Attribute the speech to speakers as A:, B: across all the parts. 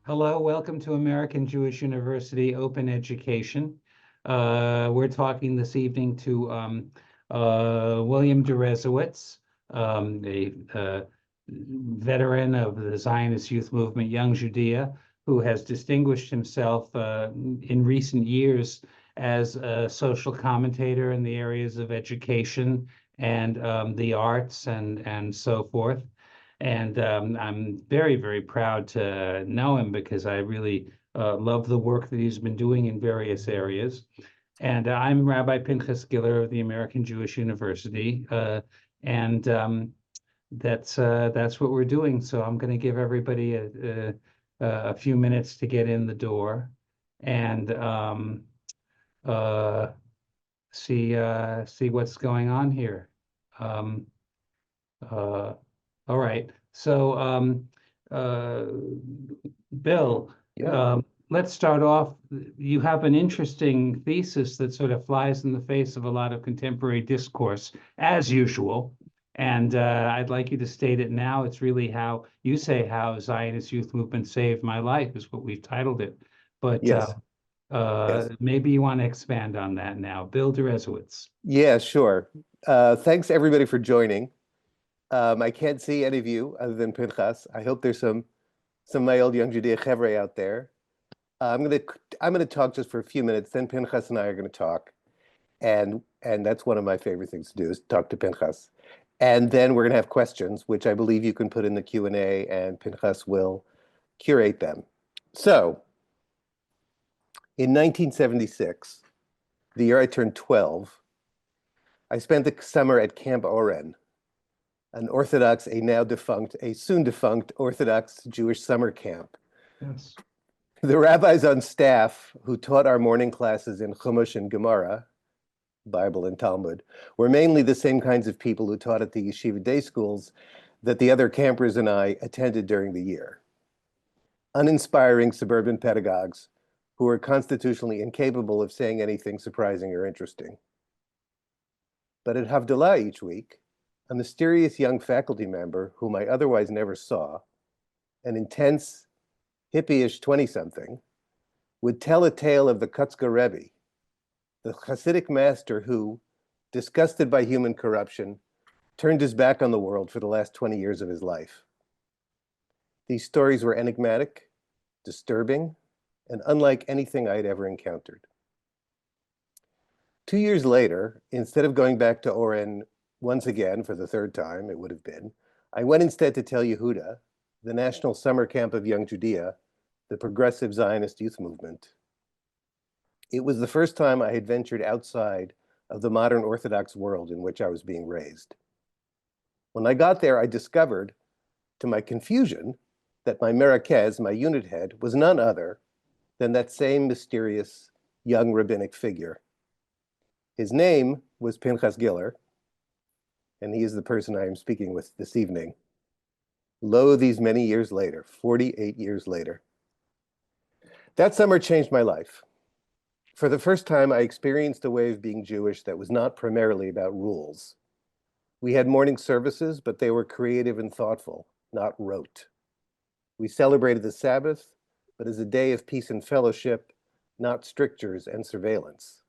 A: Hello, welcome to American Jewish University Open Education. We're talking this evening to William Deresiewicz, a veteran of the Zionist youth movement, Young Judaea, who has distinguished himself in recent years as a social commentator in the areas of education and the arts and so forth. And I'm very, very proud to know him because I really love the work that he's been doing in various areas. And I'm Rabbi Pinchas Giller of the American Jewish University, and that's what we're doing. So I'm going to give everybody a few minutes to get in the door and uh, see what's going on here. Um, uh, all right. So, uh, Bill,
B: Yeah.
A: let's start off. You have an interesting thesis that sort of flies in the face of a lot of contemporary discourse, as usual. And I'd like you to state it now. It's really how you say how Zionist youth movement saved my life is what we've titled it. But
B: Yes. Yes.
A: maybe you want to expand on that now. Bill Deresiewicz.
B: Yeah, sure. Thanks everybody for joining. I can't see any of you other than Pinchas. I hope there's some of my old Young Judaea Chevre out there. I'm gonna talk just for a few minutes. Then Pinchas and I are gonna talk, and that's one of my favorite things to do is talk to Pinchas. And then we're gonna have questions, which I believe you can put in the Q&A, and Pinchas will curate them. So, in 1976, the year I turned 12, I spent the summer at Camp Oren, a soon defunct Orthodox Jewish summer camp.
A: Yes.
B: The rabbis on staff who taught our morning classes in Chumash and Gemara, Bible and Talmud, were mainly the same kinds of people who taught at the yeshiva day schools that the other campers and I attended during the year. Uninspiring suburban pedagogues who were constitutionally incapable of saying anything surprising or interesting. But at Havdalah each week, a mysterious young faculty member whom I otherwise never saw, an intense, hippie-ish 20-something, would tell a tale of the Kutzker Rebbe, the Hasidic master who, disgusted by human corruption, turned his back on the world for the last 20 years of his life. These stories were enigmatic, disturbing, and unlike anything I had ever encountered. 2 years later, instead of going back to Oren once again for the third time, it would have been, I went instead to tell Yehudah, the national summer camp of Young Judaea, the progressive Zionist youth movement. It was the first time I had ventured outside of the modern Orthodox world in which I was being raised. When I got there, I discovered, to my confusion, that my merakez, my unit head, was none other than that same mysterious young rabbinic figure. His name was Pinchas Giller, and he is the person I am speaking with this evening. Lo, these many years later, 48 years later. That summer changed my life. For the first time, I experienced a way of being Jewish that was not primarily about rules. We had morning services, but they were creative and thoughtful, not rote. We celebrated the Sabbath, but as a day of peace and fellowship, not strictures and surveillance.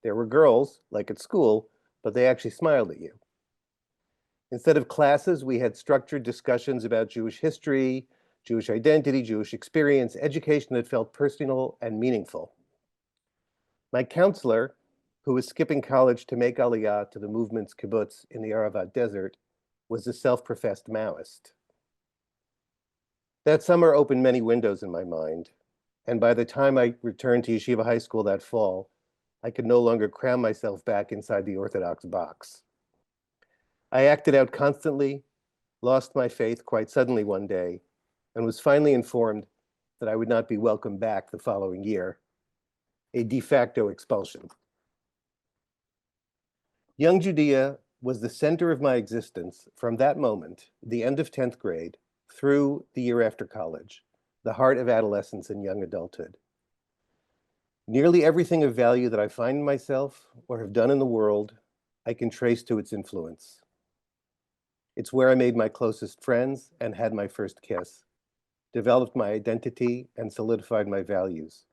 B: There were girls, like at school, but they actually smiled at you. Instead of classes, we had structured discussions about Jewish history, Jewish identity, Jewish experience, education that felt personal and meaningful. My counselor, who was skipping college to make Aliyah to the movement's kibbutz in the Aravat Desert, was a self-professed Maoist. That summer opened many windows in my mind, and by the time I returned to Yeshiva High School that fall, I could no longer cram myself back inside the Orthodox box. I acted out constantly, lost my faith quite suddenly one day, and was finally informed that I would not be welcomed back the following year, a de facto expulsion. Young Judaea was the center of my existence from that moment, the end of 10th grade, through the year after college, the heart of adolescence and young adulthood. Nearly everything of value that I find in myself or have done in the world, I can trace to its influence. It's where I made my closest friends and had my first kiss. developed my identity, and solidified my values.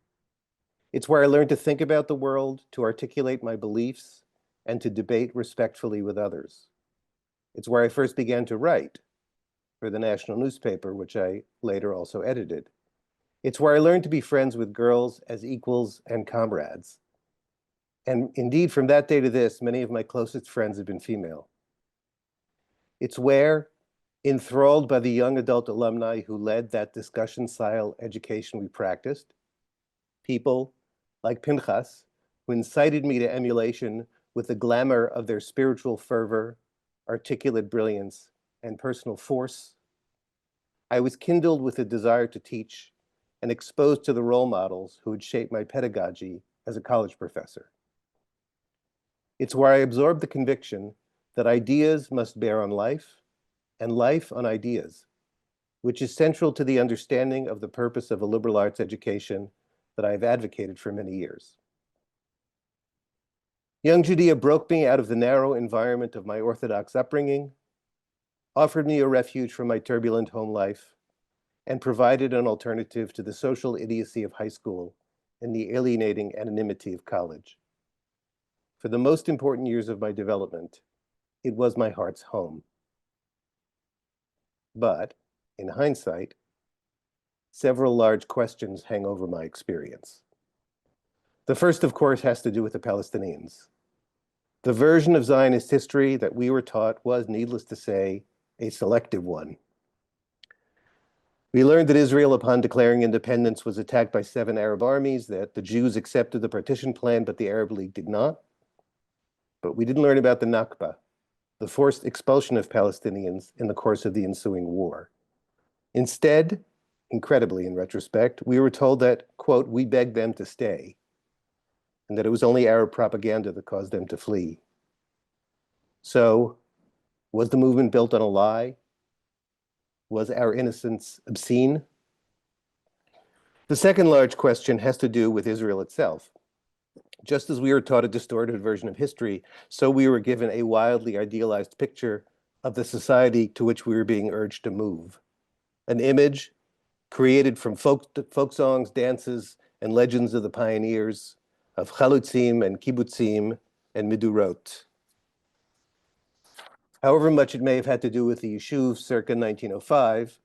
B: It's where I learned to think about the world, to articulate my beliefs, and to debate respectfully with others. It's where I first began to write for the national newspaper, which I later also edited. It's where I learned to be friends with girls as equals and comrades. And indeed, from that day to this, many of my closest friends have been female. It's where, enthralled by the young adult alumni who led that discussion-style education we practiced, people like Pinchas, who incited me to emulation with the glamour of their spiritual fervor, articulate brilliance, and personal force, I was kindled with a desire to teach and exposed to the role models who had shaped my pedagogy as a college professor. It's where I absorbed the conviction that ideas must bear on life and life on ideas, which is central to the understanding of the purpose of a liberal arts education that I have advocated for many years. Young Judaea broke me out of the narrow environment of my Orthodox upbringing, offered me a refuge from my turbulent home life, and provided an alternative to the social idiocy of high school and the alienating anonymity of college. For the most important years of my development, it was my heart's home. But, in hindsight, several large questions hang over my experience. The first, of course, has to do with the Palestinians. The version of Zionist history that we were taught was, needless to say, a selective one. We learned that Israel, upon declaring independence, was attacked by 7 Arab armies, that the Jews accepted the partition plan, but the Arab League did not. But we didn't learn about the Nakba, the forced expulsion of Palestinians in the course of the ensuing war. Instead, incredibly in retrospect, we were told that, quote, we begged them to stay, and that it was only Arab propaganda that caused them to flee. So, was the movement built on a lie? Was our innocence obscene? The second large question has to do with Israel itself. Just as we were taught a distorted version of history, so we were given a wildly idealized picture of the society to which we were being urged to move. An image created from folk songs, dances, and legends of the pioneers, of chalutzim and kibbutzim and midurot. However much it may have had to do with the Yishuv circa 1905,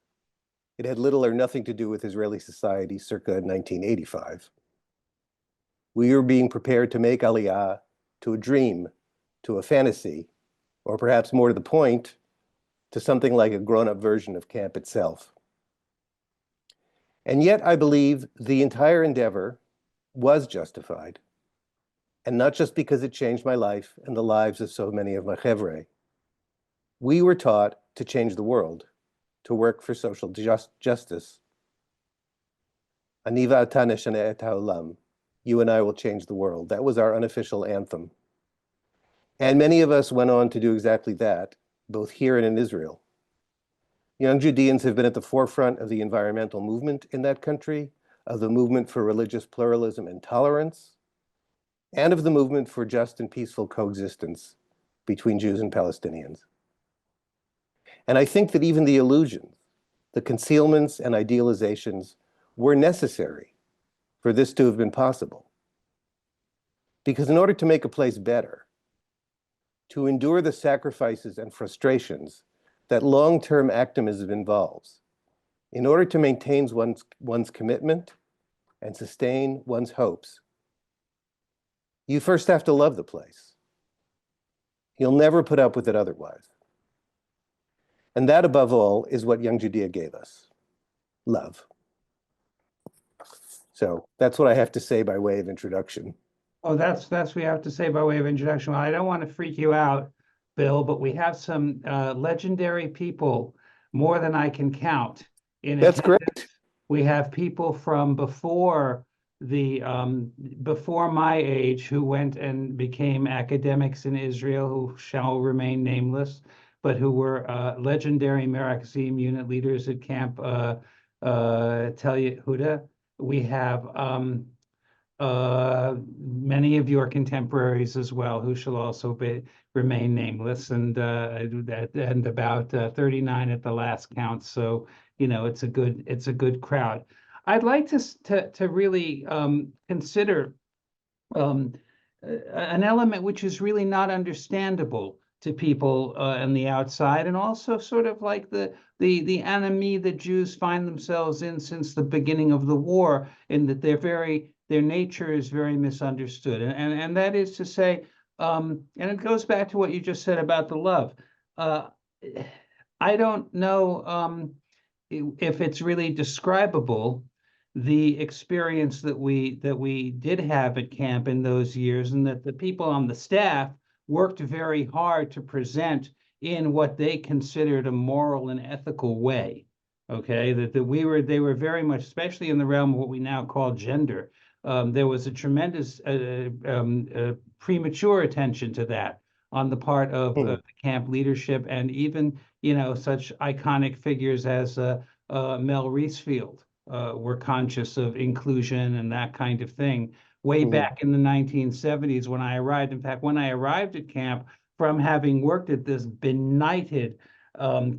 B: it had little or nothing to do with Israeli society circa 1985. We were being prepared to make Aliyah to a dream, to a fantasy, or perhaps more to the point, to something like a grown-up version of camp itself. And yet I believe the entire endeavor was justified, and not just because it changed my life and the lives of so many of my chevre. We were taught to change the world, to work for social justice. Ani va'ata neshaneh et ha'olam. You and I will change the world. That was our unofficial anthem. And many of us went on to do exactly that, both here and in Israel. Young Judeans have been at the forefront of the environmental movement in that country, of the movement for religious pluralism and tolerance, and of the movement for just and peaceful coexistence between Jews and Palestinians. And I think that even the illusions, the concealments and idealizations were necessary for this to have been possible. Because in order to make a place better, to endure the sacrifices and frustrations that long-term activism involves, in order to maintain one's commitment and sustain one's hopes, you first have to love the place. You'll never put up with it otherwise. And that, above all, is what Young Judaea gave us, love. So that's what I have to say by way of introduction.
A: Oh, that's what we have to say by way of introduction. Well, I don't want to freak you out, Bill, but we have some legendary people, more than I can count.
B: That's great.
A: We have people from before my age who went and became academics in Israel, who shall remain nameless, but who were legendary merakez unit leaders at Camp Tel Yehudah. We have many of your contemporaries as well, who shall also remain nameless, and about 39 at the last count. So it's a good crowd. I'd like to really consider an element which is really not understandable to people on the outside, and also sort of like the enemy that Jews find themselves in since the beginning of the war, in that their nature is very misunderstood, and that is to say, and it goes back to what you just said about the love. I don't know if it's really describable, the experience that we did have at camp in those years, and that the people on the staff worked very hard to present in what they considered a moral and ethical way. Okay, that they were very much, especially in the realm of what we now call gender. There was a tremendous premature attention to that on the part of the camp leadership, and even such iconic figures as Mel Reesfield were conscious of inclusion and that kind of thing way back in the 1970s when I arrived. In fact, when I arrived at camp, from having worked at this benighted,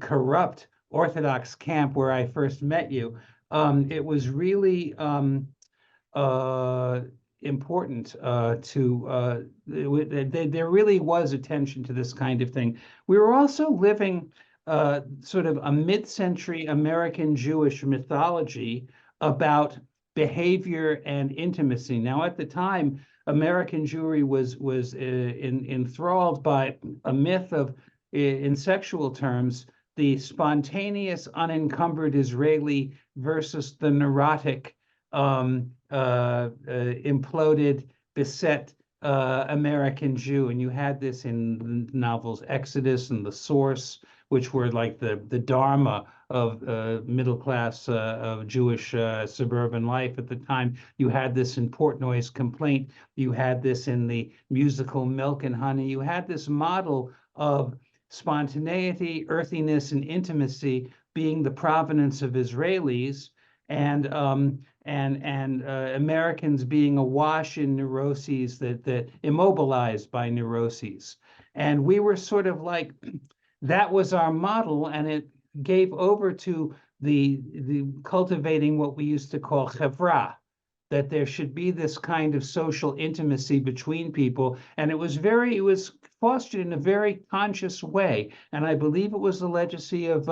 A: corrupt Orthodox camp where I first met you, it was really important there really was attention to this kind of thing. We were also living sort of a mid-century American Jewish mythology about behavior and intimacy. Now, at the time, American Jewry was enthralled by a myth of, in sexual terms, the spontaneous, unencumbered Israeli versus the neurotic, imploded, beset American Jew. And you had this in the novels Exodus and The Source, which were like the dharma of middle-class Jewish suburban life at the time. You had this in Portnoy's Complaint. You had this in the musical Milk and Honey. You had this model of spontaneity, earthiness, and intimacy being the provenance of Israelis, and Americans being awash in neuroses, that immobilized by neuroses. And we were sort of like, that was our model, and it gave over to the cultivating what we used to call chevra, that there should be this kind of social intimacy between people. And it was fostered in a very conscious way. And I believe it was the legacy of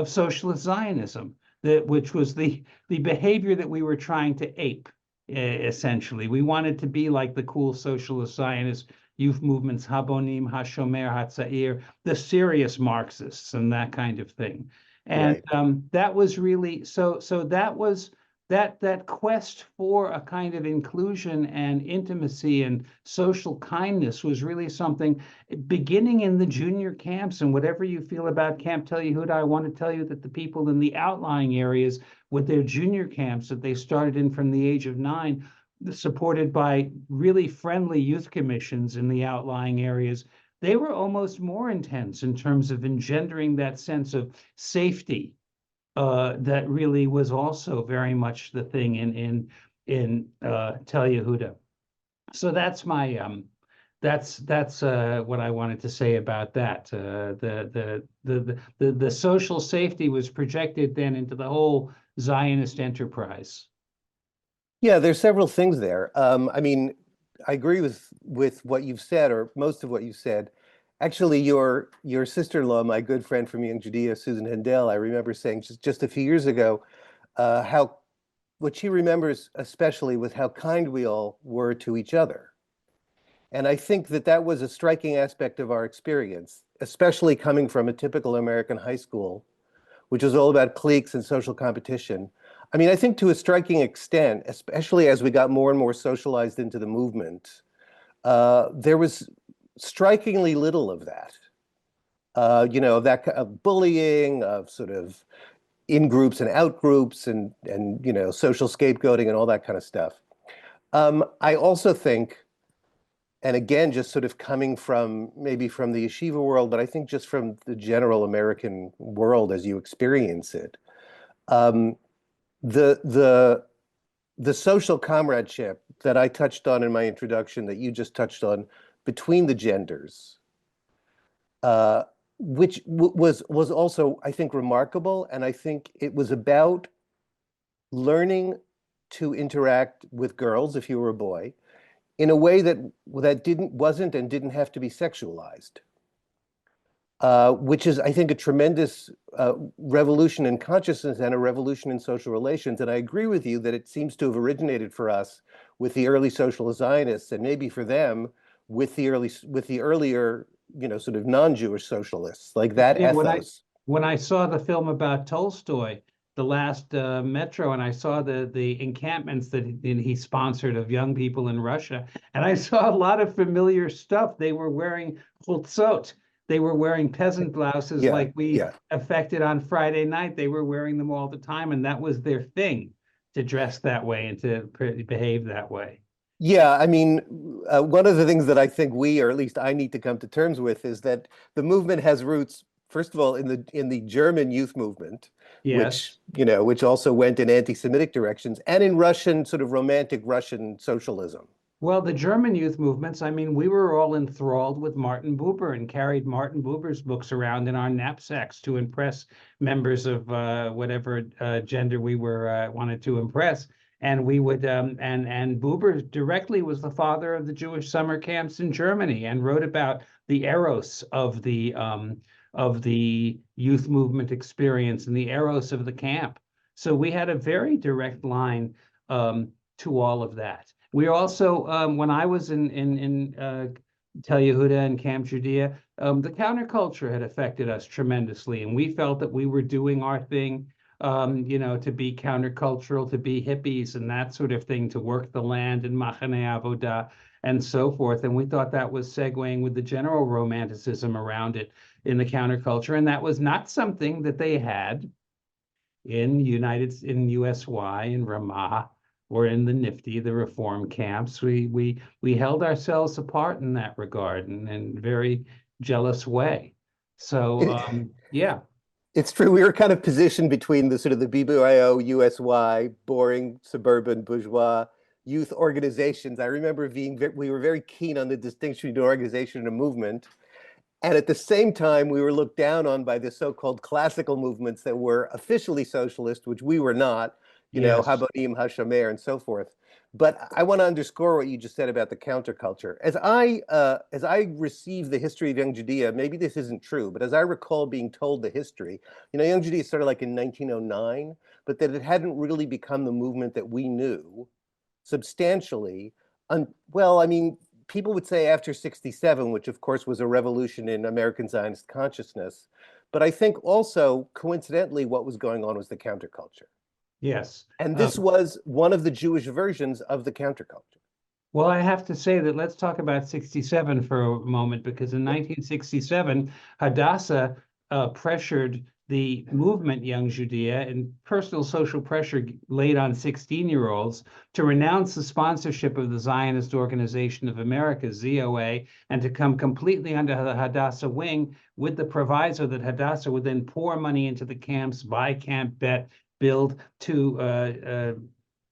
A: socialist Zionism, which was the behavior that we were trying to ape, essentially. We wanted to be like the cool socialist Zionist youth movements, Habonim, Hashomer, Hatzair, the serious Marxists, and that kind of thing. And that was really, so that was that quest for a kind of inclusion and intimacy and social kindness was really something beginning in the junior camps. And whatever you feel about Camp Tel Yehudah, I want to tell you that the people in the outlying areas with their junior camps that they started in from the age of 9, supported by really friendly youth commissions in the outlying areas, they were almost more intense in terms of engendering that sense of safety that really was also very much the thing in Tel Yehudah. So that's my that's what I wanted to say about that. The social safety was projected then into the whole Zionist enterprise.
B: Yeah, there's several things there. I mean, I agree with what you've said, or most of what you've said. Actually, your sister-in-law, my good friend from Young Judaea, Susan Hendel, I remember saying just a few years ago, what she remembers especially was how kind we all were to each other. And I think that was a striking aspect of our experience, especially coming from a typical American high school, which was all about cliques and social competition. I mean, I think to a striking extent, especially as we got more and more socialized into the movement, there was strikingly little of that, that of bullying, of sort of in-groups and out-groups, and social scapegoating and all that kind of stuff. I also think, and again, just sort of coming maybe from the yeshiva world, but I think just from the general American world as you experience it, the the social comradeship that I touched on in my introduction, that you just touched on, between the genders, uh, which was also, I think, remarkable. And I think it was about learning to interact with girls, if you were a boy, in a way that wasn't and didn't have to be sexualized. Which is, I think, a tremendous revolution in consciousness and a revolution in social relations. And I agree with you that it seems to have originated for us with the early social Zionists, and maybe for them with the earlier, sort of non-Jewish socialists, like that
A: Yeah,
B: ethos.
A: when I saw the film about Tolstoy, the last Metro, and I saw the encampments that he sponsored of young people in Russia, and I saw a lot of familiar stuff. They were wearing chutzot. They were wearing peasant blouses
B: Yeah,
A: like we
B: yeah.
A: affected on Friday night. They were wearing them all the time, and that was their thing, to dress that way and to behave that way.
B: Yeah, I mean, one of the things that I think we, or at least I, need to come to terms with is that the movement has roots, first of all, in the German youth movement, which,
A: Yes.
B: which also went in anti-Semitic directions, and in Russian, sort of romantic Russian socialism.
A: Well, the German youth movements, I mean, we were all enthralled with Martin Buber and carried Martin Buber's books around in our knapsacks to impress members of whatever gender we were wanted to impress. And we would, and Buber directly was the father of the Jewish summer camps in Germany and wrote about the eros of the youth movement experience and the eros of the camp. So we had a very direct line to all of that. We also, when I was in Tel Yehudah and Camp Judea, the counterculture had affected us tremendously, and we felt that we were doing our thing, to be countercultural, to be hippies and that sort of thing, to work the land in Machane Avodah and so forth. And we thought that was segueing with the general romanticism around it in the counterculture, and that was not something that they had in USY, in Ramah, or in the Nifty, the reform camps. We held ourselves apart in that regard, and in a very jealous way. So
B: It,
A: yeah.
B: it's true. We were kind of positioned between the sort of the BBYO, USY, boring suburban bourgeois youth organizations. I remember we were very keen on the distinction between organization and a movement. And at the same time, we were looked down on by the so-called classical movements that were officially socialist, which we were not,
A: Yes.
B: Habonim, Hashomer, and so forth. But I want to underscore what you just said about the counterculture. As I receive the history of Young Judaea, maybe this isn't true, but as I recall being told the history, Young Judaea started like in 1909, but that it hadn't really become the movement that we knew substantially. Well, I mean, people would say after 67, which of course was a revolution in American Zionist consciousness. But I think also, coincidentally, what was going on was the counterculture.
A: Yes.
B: And this was one of the Jewish versions of the counterculture.
A: Well, I have to say that let's talk about 67 for a moment, because in 1967, Hadassah pressured the movement Young Judaea, and personal social pressure laid on 16-year-olds to renounce the sponsorship of the Zionist Organization of America, ZOA, and to come completely under the Hadassah wing, with the proviso that Hadassah would then pour money into the camps, buy camp bet, build two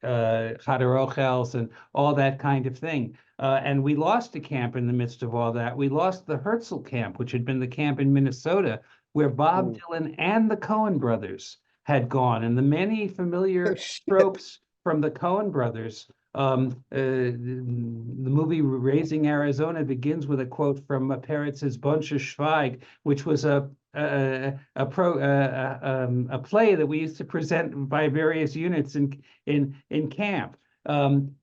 A: Chaderochels and all that kind of thing. And we lost a camp in the midst of all that. We lost the Herzl camp, which had been the camp in Minnesota, where Bob Dylan and the Coen brothers had gone. And the many familiar tropes from the Coen brothers. The movie Raising Arizona begins with a quote from Peretz's Bunch of Schweig, which was a play that we used to present by various units in camp.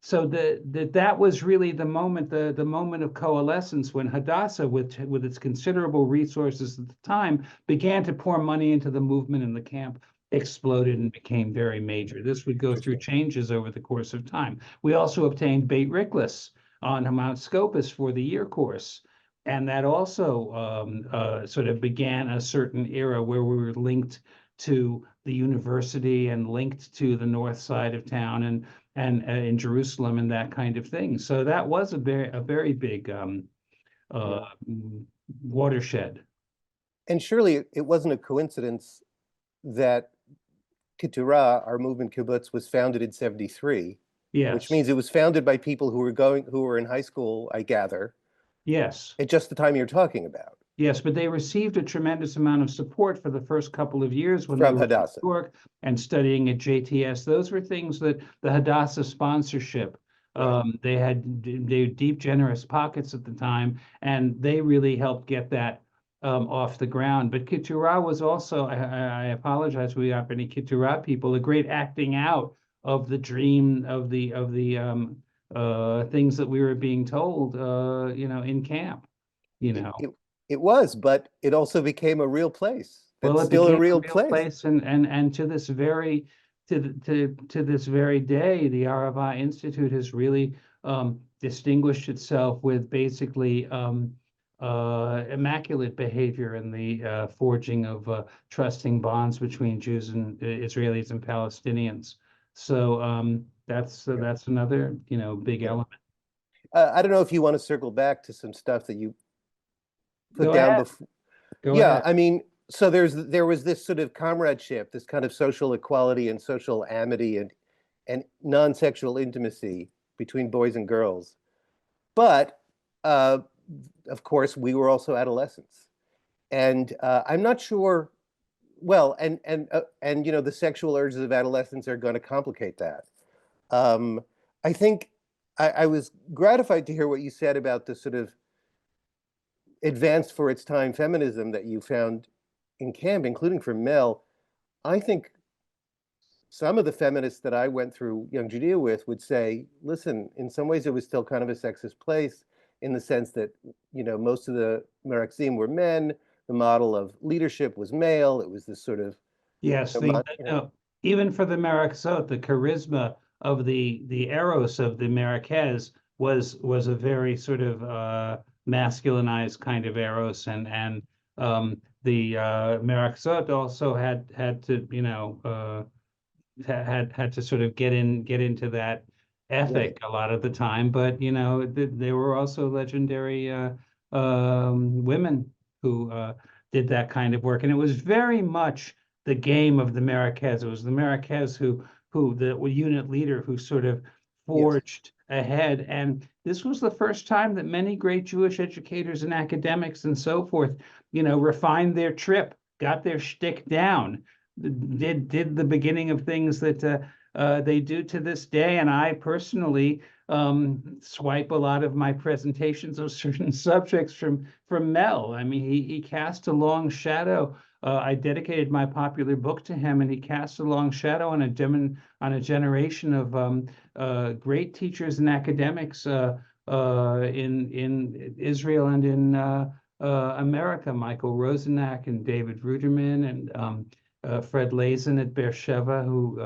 A: So that was really the moment, the moment of coalescence, when Hadassah, with its considerable resources at the time, began to pour money into the movement, and the camp exploded and became very major. This would go through changes over the course of time. We also obtained Beit Riklis on Mount Scopus for the year course. And that also sort of began a certain era where we were linked to the university and linked to the north side of town and in Jerusalem and that kind of thing. So that was a very big watershed.
B: And surely it wasn't a coincidence that Keturah, our movement kibbutz, was founded in 73. which
A: Yes.
B: means it was founded by people who were in high school, I gather,
A: Yes.
B: at just the time you're talking about,
A: Yes, but they received a tremendous amount of support for the first couple of years when they
B: from
A: were in
B: Hadassah.
A: New York and studying at JTS. Those were things that the Hadassah sponsorship,
B: Right.
A: they had deep, generous pockets at the time, and they really helped get that off the ground. But Keturah was also, I apologize, we have any Keturah people, a great acting out of the dream of the things that we were being told, in camp, you
B: It,
A: know.
B: it, it was, but it also became a real place.
A: Well,
B: That's
A: it
B: still a
A: became a
B: real
A: real
B: place.
A: place, and to this very to this very day, the Arava Institute has really distinguished itself with basically immaculate behavior in the forging of trusting bonds between Jews and Israelis and Palestinians. So
B: Yeah.
A: that's another big
B: Yeah.
A: element.
B: I don't know if you want to circle back to some stuff that you put
A: Go
B: down
A: ahead.
B: before.
A: Go
B: Yeah,
A: ahead.
B: I mean, so there was this sort of comradeship, this kind of social equality and social amity and non-sexual intimacy between boys and girls. But uh, of course, we were also adolescents, and I'm not sure. Well, and the sexual urges of adolescents are going to complicate that. Um, I think I was gratified to hear what you said about the sort of advanced for its time feminism that you found in camp, including from Mel. I think some of the feminists that I went through Young Judea with would say, listen, in some ways it was still kind of a sexist place in the sense that, most of the merakez were men, the model of leadership was male, it was this sort of,
A: Yes,
B: you know,
A: no, even for the merakzot, the charisma of the eros of the merakez was a very sort of masculinized kind of eros, and the merakzot also had to had to sort of get into that
B: right.
A: ethic a lot of the time, but they were also legendary women who did that kind of work, and it was very much the game of the merakez. It was the merakez who the unit leader who sort of
B: Yes.
A: forged ahead, and this was the first time that many great Jewish educators and academics and so forth, refined their trip, got their shtick down, did the beginning of things that they do to this day. And I personally swipe a lot of my presentations of certain subjects from Mel. I mean, he cast a long shadow. I dedicated my popular book to him, and he cast a long shadow on a generation of great teachers and academics in Israel and in America. Michael Rosenak and David Ruderman and Fred Lazen at Beersheba, who,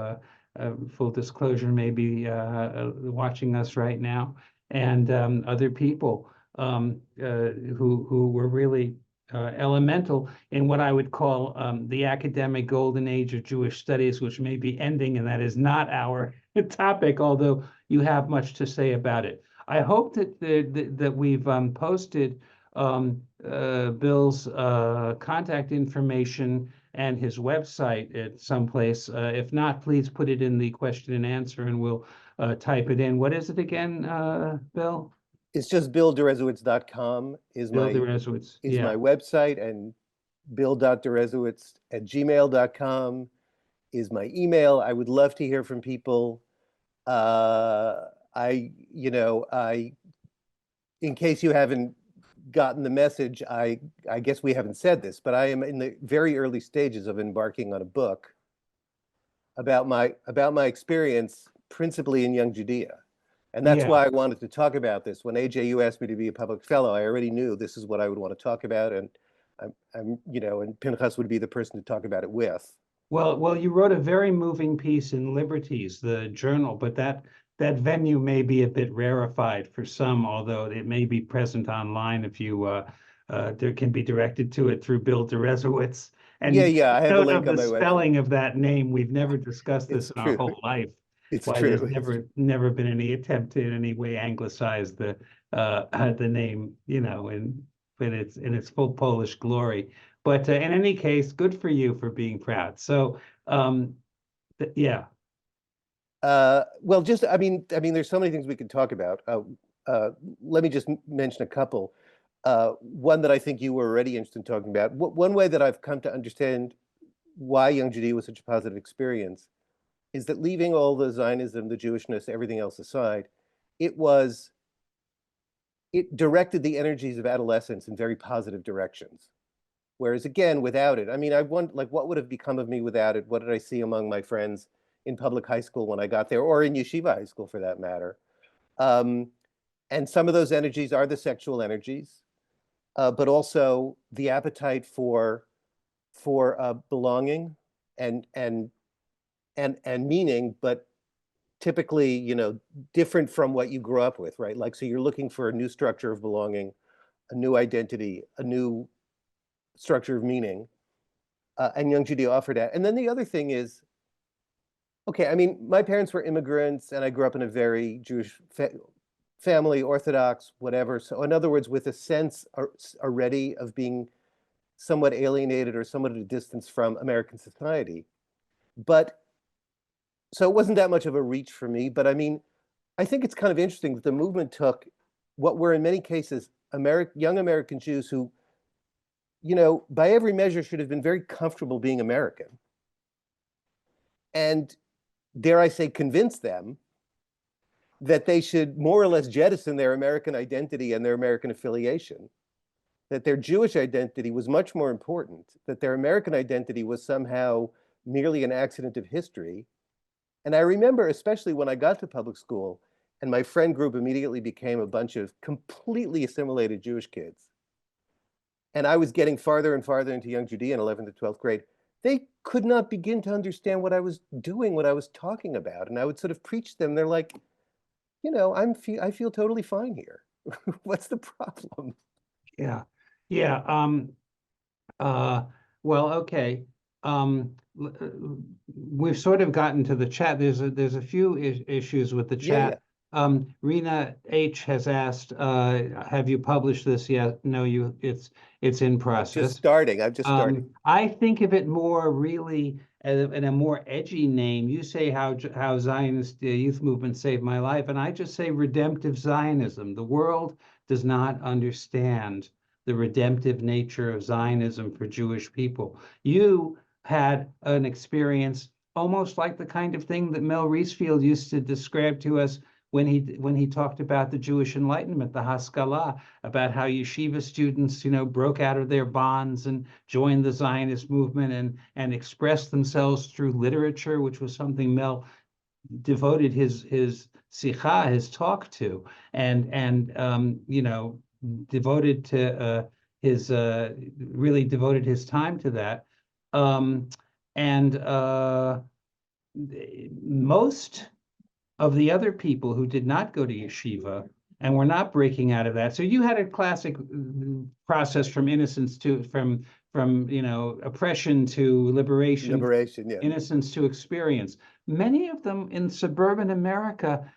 A: full disclosure, may be watching us right now, and other people who were really elemental in what I would call the academic golden age of Jewish studies, which may be ending, and that is not our topic, although you have much to say about it. I hope that we've posted Bill's contact information and his website at some place. If not, please put it in the question and answer, and we'll type it in. What is it again, Bill?
B: It's just BillDeresiewicz.com
A: Bill Deresiewicz.
B: is
A: Yeah.
B: my website, and bill.deresiewicz@gmail.com is my email. I would love to hear from people. I in case you haven't gotten the message, I guess we haven't said this, but I am in the very early stages of embarking on a book about my experience, principally in Young Judea. And that's
A: Yeah.
B: why I wanted to talk about this. When AJU asked me to be a public fellow, I already knew this is what I would want to talk about, and and Pinchas would be the person to talk about it with.
A: Well, you wrote a very moving piece in Liberties, the journal, but that venue may be a bit rarefied for some, although it may be present online if you there can be directed to it through Bill Deresiewicz.
B: Yeah,
A: And
B: yeah, I have a
A: note
B: link
A: of
B: on
A: the
B: my website.
A: spelling of that name. We've never discussed this
B: It's
A: in our
B: true.
A: whole life.
B: It's
A: Why there's
B: true.
A: never been any attempt to in any way anglicize the name, in its full Polish glory. But in any case, good for you for being proud. So, yeah.
B: Well, there's so many things we could talk about. Let me just mention a couple. One that I think you were already interested in talking about. One way that I've come to understand why Young Judaea was such a positive experience is that, leaving all the Zionism, the Jewishness, everything else aside, it directed the energies of adolescence in very positive directions. Whereas, again, without it, I wonder, like, what would have become of me without it? What did I see among my friends in public high school when I got there, or in yeshiva high school for that matter? And some of those energies are the sexual energies, but also the appetite for belonging and meaning, but typically, different from what you grew up with, right? Like, so you're looking for a new structure of belonging, a new identity, a new structure of meaning, and Young Judaea offered that. And then the other thing is, okay, my parents were immigrants, and I grew up in a very Jewish family, Orthodox, whatever. So in other words, with a sense already of being somewhat alienated or somewhat at a distance from American society. But so it wasn't that much of a reach for me. But I think it's kind of interesting that the movement took what were in many cases young American Jews who, by every measure should have been very comfortable being American. And dare I say, convince them that they should more or less jettison their American identity and their American affiliation, that their Jewish identity was much more important, that their American identity was somehow merely an accident of history. And I remember, especially when I got to public school, and my friend group immediately became a bunch of completely assimilated Jewish kids, and I was getting farther and farther into Young Judaea in 11th to 12th grade, they could not begin to understand what I was doing, what I was talking about. And I would sort of preach to them. They're like, I feel totally fine here. What's the problem?
A: Yeah. Yeah. Well, okay. We've sort of gotten to the chat. There's a few issues with the chat.
B: Yeah.
A: Rena H has asked, have you published this yet? No, it's in process.
B: I'm just starting.
A: I think of it more really in a more edgy name. You say how Zionist youth movement saved my life, and I just say redemptive Zionism. The world does not understand the redemptive nature of Zionism for Jewish people. You had an experience almost like the kind of thing that Mel Reesfield used to describe to us when he talked about the Jewish Enlightenment, the Haskalah, about how yeshiva students, broke out of their bonds and joined the Zionist movement and expressed themselves through literature, which was something Mel devoted his sikha, his talk to, and devoted to really devoted his time to that. And most of the other people who did not go to yeshiva and were not breaking out of that. So you had a classic process from innocence from oppression to liberation,
B: yeah.
A: Innocence to experience. Many of them in suburban America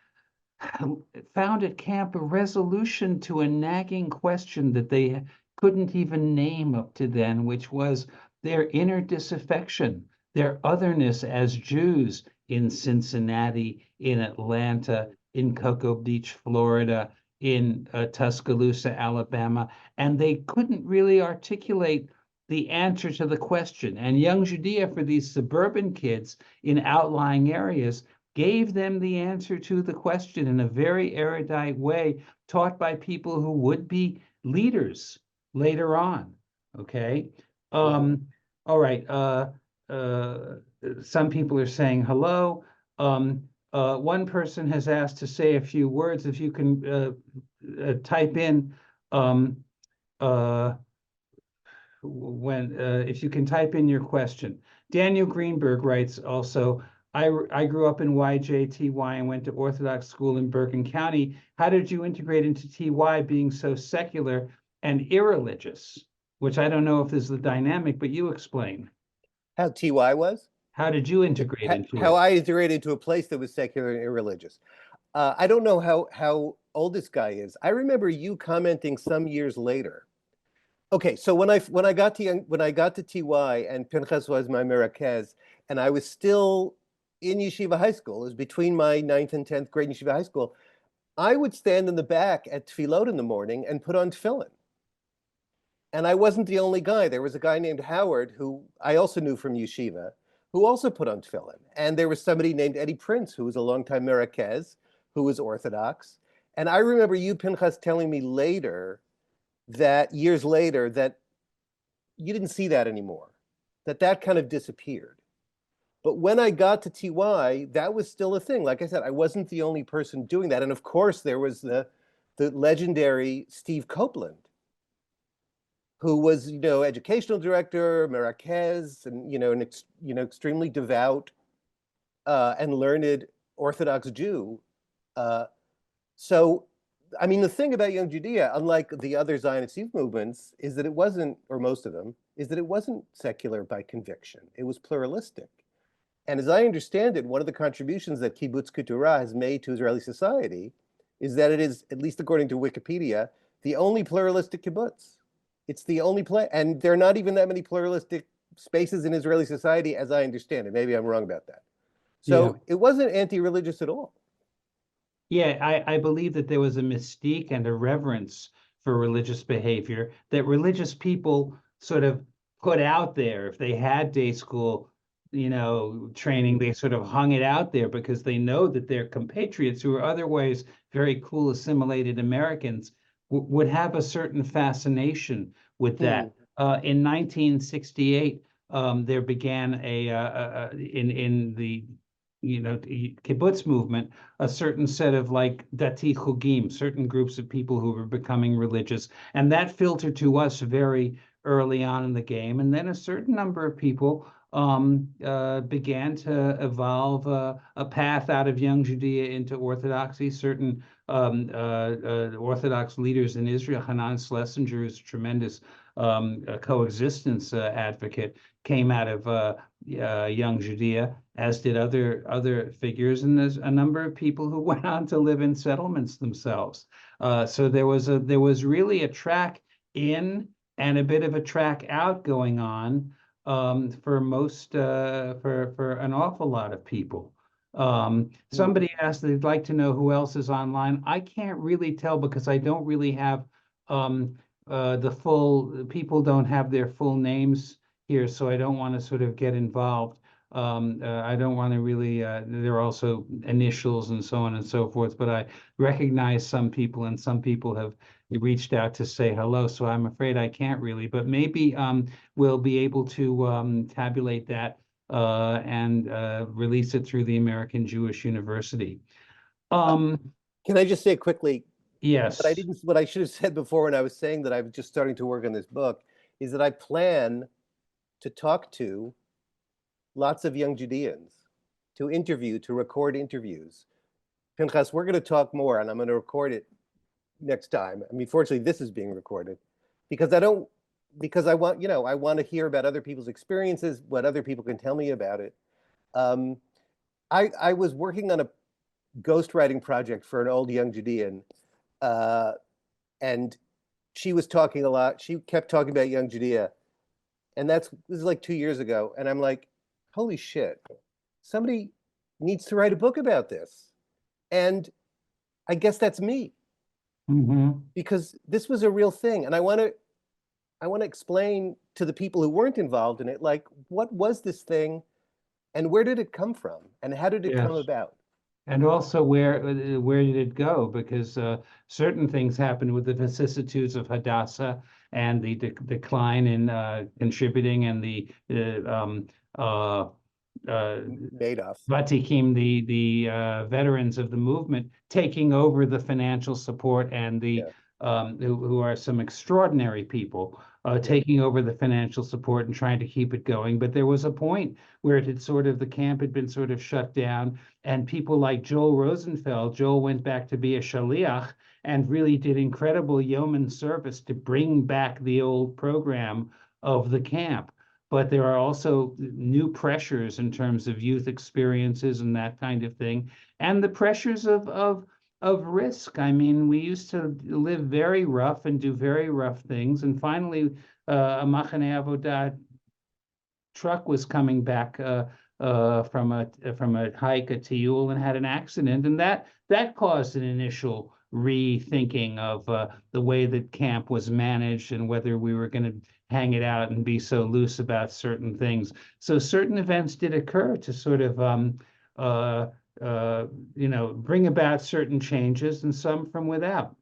A: found at camp a resolution to a nagging question that they couldn't even name up to then, which was their inner disaffection, their otherness as Jews in Cincinnati, in Atlanta, in Cocoa Beach, Florida, in Tuscaloosa, Alabama, and they couldn't really articulate the answer to the question. And Young Judaea, for these suburban kids in outlying areas, gave them the answer to the question in a very erudite way, taught by people who would be leaders later on. Okay. All right. Some people are saying hello. One person has asked to say a few words. If you can type in if you can type in your question. Daniel Greenberg writes also, I grew up in YJTY and went to Orthodox school in Bergen County. How did you integrate into TY being so secular and irreligious? Which I don't know if this is the dynamic, but you explain.
B: How TY was?
A: How did you integrate into
B: how
A: it?
B: I integrated into a place that was secular and irreligious. I don't know how old this guy is. I remember you commenting some years later. Okay, so when I got to TY and Pinchas was my merakez, and I was still in yeshiva high school, it was between my 9th and 10th grade in yeshiva high school, I would stand in the back at tefillot in the morning and put on tefillin. And I wasn't the only guy. There was a guy named Howard, who I also knew from yeshiva, who also put on tefillin. And there was somebody named Eddie Prince, who was a longtime merakez, who was Orthodox. And I remember you, Pinchas, telling me later that, years later, that you didn't see that anymore, that kind of disappeared. But when I got to TY, that was still a thing. Like I said, I wasn't the only person doing that. And of course, there was the legendary Steve Copeland, who was, educational director, merakez, and, an extremely devout and learned Orthodox Jew. So, I mean, the thing about Young Judaea, unlike the other Zionist youth movements, is that it wasn't, or most of them, is that it wasn't secular by conviction. It was pluralistic. And as I understand it, one of the contributions that Kibbutz Keturah has made to Israeli society is that it is, at least according to Wikipedia, the only pluralistic kibbutz. It's the only place, and there are not even that many pluralistic spaces in Israeli society, as I understand it. Maybe I'm wrong about that. So It wasn't anti-religious at all.
A: Yeah, I believe that there was a mystique and a reverence for religious behavior that religious people sort of put out there. If they had day school, training, they sort of hung it out there because they know that their compatriots who are otherwise very cool, assimilated Americans would have a certain fascination with that. In 1968, there began in the kibbutz movement, a certain set of like dati chugim, certain groups of people who were becoming religious, and that filtered to us very early on in the game. And then a certain number of people began to evolve a path out of Young Judaea into Orthodoxy. Certain Orthodox leaders in Israel, Hanan Schlesinger, who's a tremendous coexistence advocate, came out of Young Judaea, as did other figures, and there's a number of people who went on to live in settlements themselves. So there was really a track in and a bit of a track out going on for an awful lot of people. Somebody asked, they'd like to know who else is online. I can't really tell because I don't really have the full, people don't have their full names here, so I don't want to sort of get involved. I don't want to really, there are also initials and so on and so forth, but I recognize some people and some people have reached out to say hello, so I'm afraid I can't really, but maybe we'll be able to tabulate that and release it through the American Jewish University.
B: Can I just say quickly?
A: Yes.
B: What I should have said before when I was saying that I was just starting to work on this book is that I plan to talk to lots of young Judeans, to record interviews. Pinchas, we're going to talk more, and I'm going to record it next time. I mean, fortunately, this is being recorded because I want, I want to hear about other people's experiences, what other people can tell me about it. I was working on a ghostwriting project for an old young Judean, and she was talking a lot. She kept talking about Young Judaea, and this is like 2 years ago. And I'm like, holy shit, somebody needs to write a book about this. And I guess that's me. Because this was a real thing. And I want to explain to the people who weren't involved in it, like, what was this thing and where did it come from and how did it come about?
A: And also where did it go? Because certain things happened with the vicissitudes of Hadassah and the decline in contributing and the Vatikim, the veterans of the movement, taking over the financial support, and the who are some extraordinary people taking over the financial support and trying to keep it going. But there was a point where the camp had been sort of shut down, and people like Joel Rosenfeld, Joel went back to be a shaliach and really did incredible yeoman service to bring back the old program of the camp. But there are also new pressures in terms of youth experiences and that kind of thing, and the pressures of risk. I mean, we used to live very rough and do very rough things, and finally, a Machaneh Avodah truck was coming back from a hike at Tiyul and had an accident, and that caused an initial rethinking of the way that camp was managed and whether we were going to hang it out and be so loose about certain things. So certain events did occur to sort of uh, bring about certain changes, and some from without.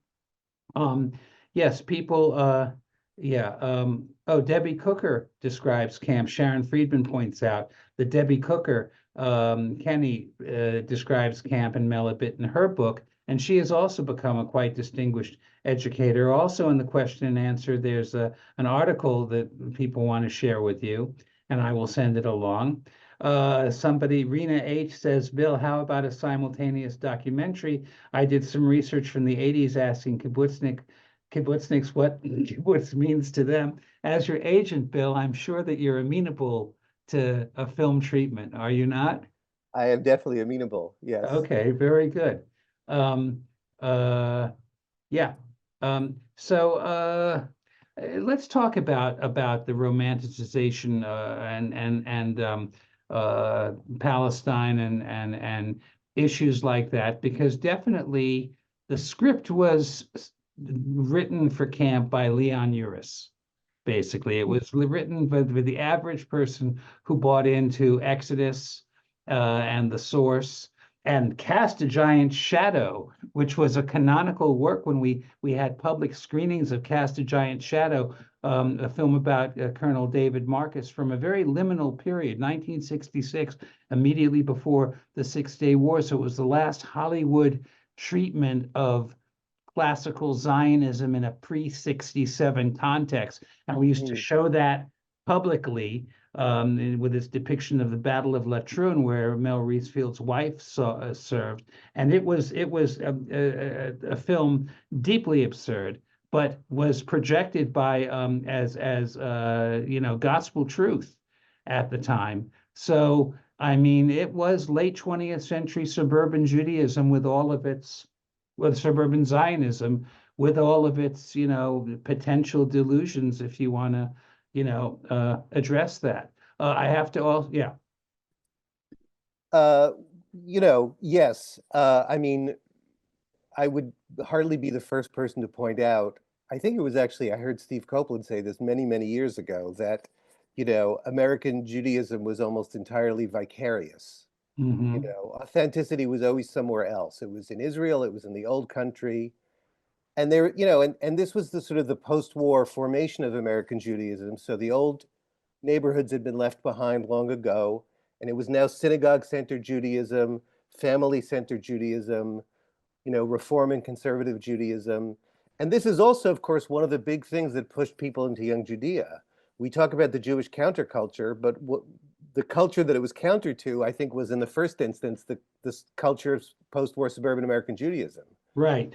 A: Yes, people. Yeah. Oh, Debbie Cooker describes camp. Sharon Friedman points out that Debbie Cooker, Kenny, describes camp and Mel a bit in her book, and she has also become a quite distinguished educator. Also, in the question and answer, there's an article that people want to share with you, and I will send it along. Somebody, Rena H. says, Bill, how about a simultaneous documentary? I did some research from the 80s asking kibbutzniks what kibbutz means to them. As your agent, Bill, I'm sure that you're amenable to a film treatment, are you not?
B: I am definitely amenable. Yes.
A: Okay, very good. Um, uh, yeah. So let's talk about the romanticization and Palestine and issues like that, because definitely the script was written for camp by Leon Uris. Basically, it was written by the average person who bought into Exodus and the source, and Cast a Giant Shadow, which was a canonical work when we had public screenings of Cast a Giant Shadow, a film about Colonel David Marcus from a very liminal period, 1966, immediately before the Six-Day War. So it was the last Hollywood treatment of classical Zionism in a pre-67 context. And we used to show that publicly with its depiction of the Battle of Latrun, where Mel Reesfield's wife served. And it was a film deeply absurd, but was projected by as gospel truth at the time. So I mean, it was late 20th century suburban Judaism with all of its suburban Zionism with all of its, potential delusions, if you want to, address that. I have to also, yeah.
B: Yes. I mean, I would hardly be the first person to point out. I think it was actually, I heard Steve Copeland say this many, many years ago, that, American Judaism was almost entirely vicarious.
A: Mm-hmm.
B: Authenticity was always somewhere else. It was in Israel, it was in the old country. And there, and this was the sort of the post-war formation of American Judaism. So the old neighborhoods had been left behind long ago, and it was now synagogue-centered Judaism, family-centered Judaism, Reform and conservative Judaism. And this is also, of course, one of the big things that pushed people into Young Judaea. We talk about the Jewish counterculture, but the culture that it was counter to, I think, was in the first instance this culture of post-war suburban American Judaism.
A: Right.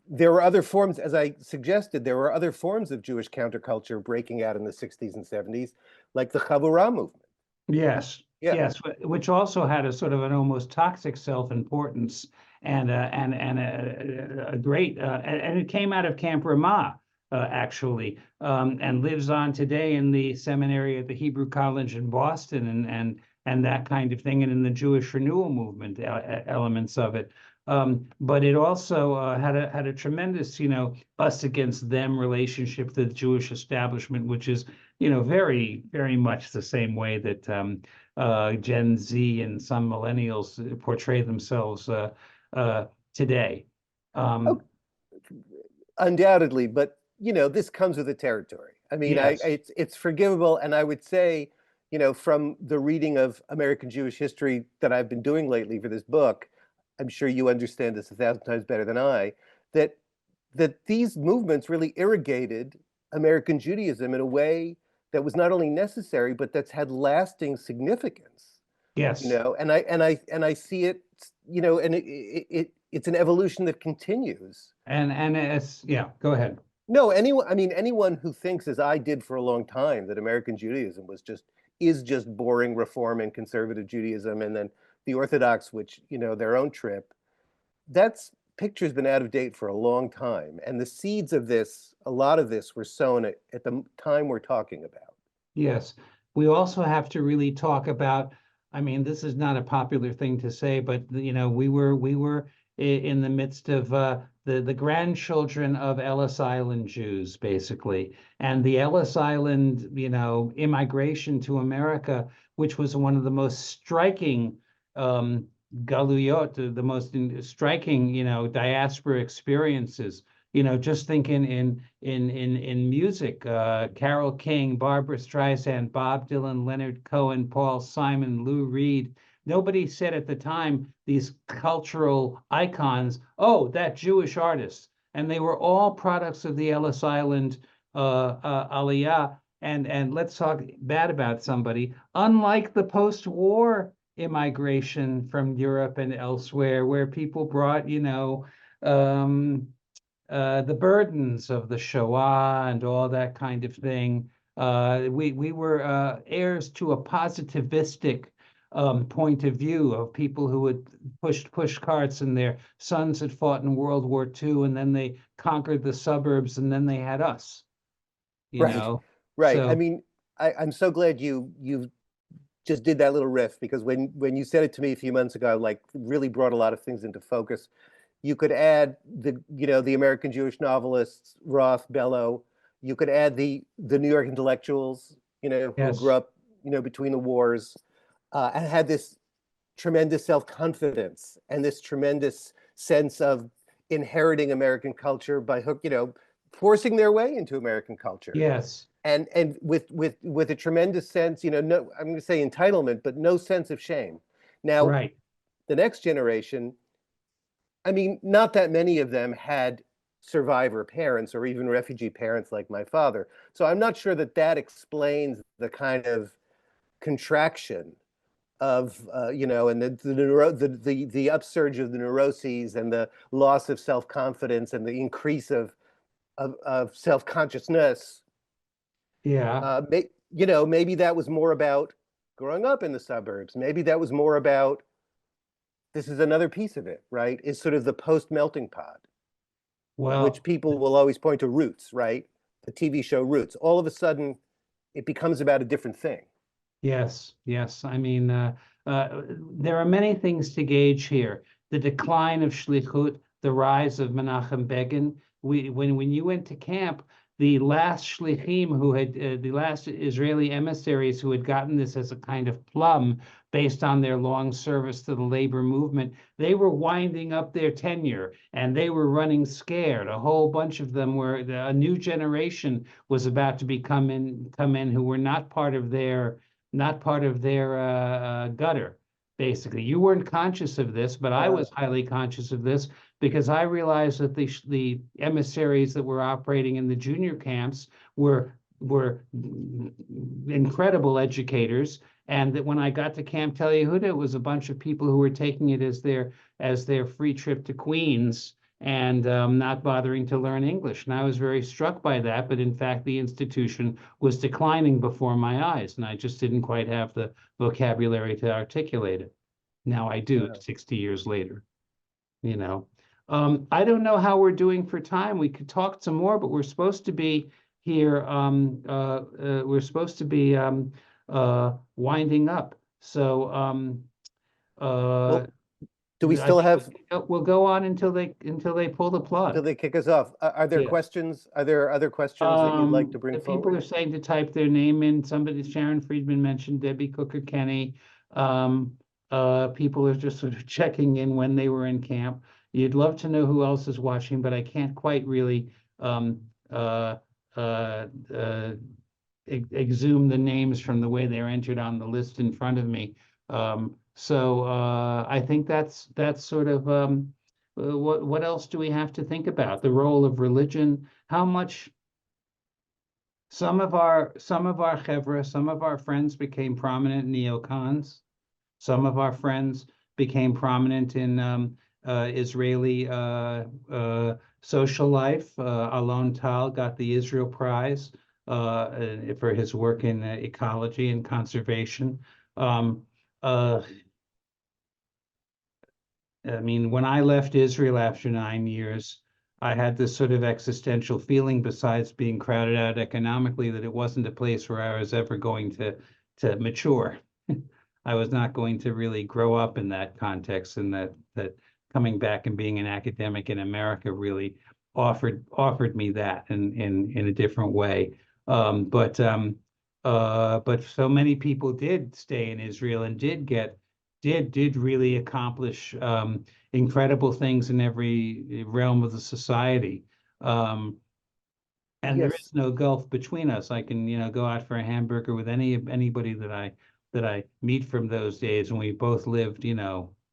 B: There were other forms, as I suggested, there were other forms of Jewish counterculture breaking out in the 60s and 70s, like the Chavurah movement.
A: Yes.
B: Yeah.
A: Yes, which also had a sort of an almost toxic self-importance and a great and it came out of Camp Ramah actually, and lives on today in the seminary at the Hebrew College in Boston and that kind of thing, and in the Jewish renewal movement elements of it. But it also had a tremendous, us against them relationship to the Jewish establishment, which is, very, very much the same way that Gen Z and some millennials portray themselves today.
B: Undoubtedly, but this comes with the territory. I mean,
A: Yes.
B: it's forgivable, and I would say, from the reading of American Jewish history that I've been doing lately for this book, I'm sure you understand this 1,000 times better than I, that these movements really irrigated American Judaism in a way that was not only necessary, but that's had lasting significance.
A: Yes.
B: And I see it, and it's an evolution that continues.
A: And it's, yeah, go ahead.
B: No, anyone who thinks, as I did for a long time, that American Judaism is just boring Reform and conservative Judaism, and then the Orthodox, which, their own trip, that's picture's been out of date for a long time. And the seeds of this, a lot of this were sown at the time we're talking about.
A: Yes. we also have to really talk about, I mean, this is not a popular thing to say, but we were in the midst of the grandchildren of Ellis Island Jews, basically, and the Ellis Island, immigration to America, which was one of the most striking galuyot, the most striking, diaspora experiences. Just thinking in music, Carole King, Barbra Streisand, Bob Dylan, Leonard Cohen, Paul Simon, Lou Reed. Nobody said at the time, these cultural icons, oh, that Jewish artist. And they were all products of the Ellis Island Aliyah. And let's talk bad about somebody. Unlike the post-war immigration from Europe and elsewhere, where people brought, the burdens of the Shoah and all that kind of thing. We were heirs to a positivistic point of view of people who had pushed push carts, and their sons had fought in World War II, and then they conquered the suburbs, and then they had us.
B: Right, right. I
A: So
B: mean, I'm so glad you just did that little riff, because when you said it to me a few months ago, like, really brought a lot of things into focus. You could add the American Jewish novelists, Roth, Bellow. You could add the New York intellectuals, who grew
A: yes,
B: up, between the wars, and had this tremendous self-confidence and this tremendous sense of inheriting American culture by hook, forcing their way into American culture.
A: yes,
B: And with a tremendous sense, no, I'm going to say entitlement, but no sense of shame. Now,
A: right.
B: the next generation, I mean, not that many of them had survivor parents or even refugee parents like my father. So I'm not sure that explains the kind of contraction of, and the upsurge of the neuroses and the loss of self-confidence and the increase of self-consciousness.
A: Yeah.
B: Maybe that was more about growing up in the suburbs. Maybe that was more about, this is another piece of it, right? Is sort of the post-melting pot, which
A: Well,
B: people will always point to Roots, right? The TV show Roots. All of a sudden, it becomes about a different thing.
A: yes, yes. I mean, there are many things to gauge here. The decline of Shlichut, the rise of Menachem Begin. When you went to camp, the last shlichim the last Israeli emissaries who had gotten this as a kind of plum based on their long service to the labor movement, they were winding up their tenure and they were running scared. A whole bunch of them were, a new generation was about to come in who were not part of their gutter. Basically, you weren't conscious of this, but I was highly conscious of this, because I realized that the emissaries that were operating in the junior camps were incredible educators, and that when I got to Camp Tel Yehuda, it was a bunch of people who were taking it as their free trip to Queens, and not bothering to learn English. And I was very struck by that, but in fact, the institution was declining before my eyes, and I just didn't quite have the vocabulary to articulate it. Now I do, 60 years later, I don't know how we're doing for time. We could talk some more, but we're supposed to be here. We're supposed to be winding up. So
B: Well, do we
A: I
B: still
A: think
B: have,
A: we'll go on until they pull the
B: until
A: plug.
B: they kick us off? Are there
A: Yeah.
B: questions? Are there other questions that you'd like to bring
A: The people
B: forward?
A: are saying to type their name in. Somebody, Sharon Friedman mentioned Debbie Cooker Kenny. People are just sort of checking in when they were in camp. You'd love to know who else is watching, but I can't quite really exhume the names from the way they're entered on the list in front of me. So I think that's sort of what else do we have to think about? The role of religion, how much some of our chevra, some of our friends became prominent neocons. Some of our friends became prominent in Israeli social life. Alon Tal got the Israel Prize for his work in ecology and conservation. I mean, when I left Israel after 9 years, I had this sort of existential feeling, besides being crowded out economically, that it wasn't a place where I was ever going to mature. I was not going to really grow up in that context, and that coming back and being an academic in America really offered me that in a different way. But so many people did stay in Israel and did really accomplish incredible things in every realm of the society. And there
B: Yes.
A: is no gulf between us. I can, go out for a hamburger with anybody that I meet from those days, and we both lived,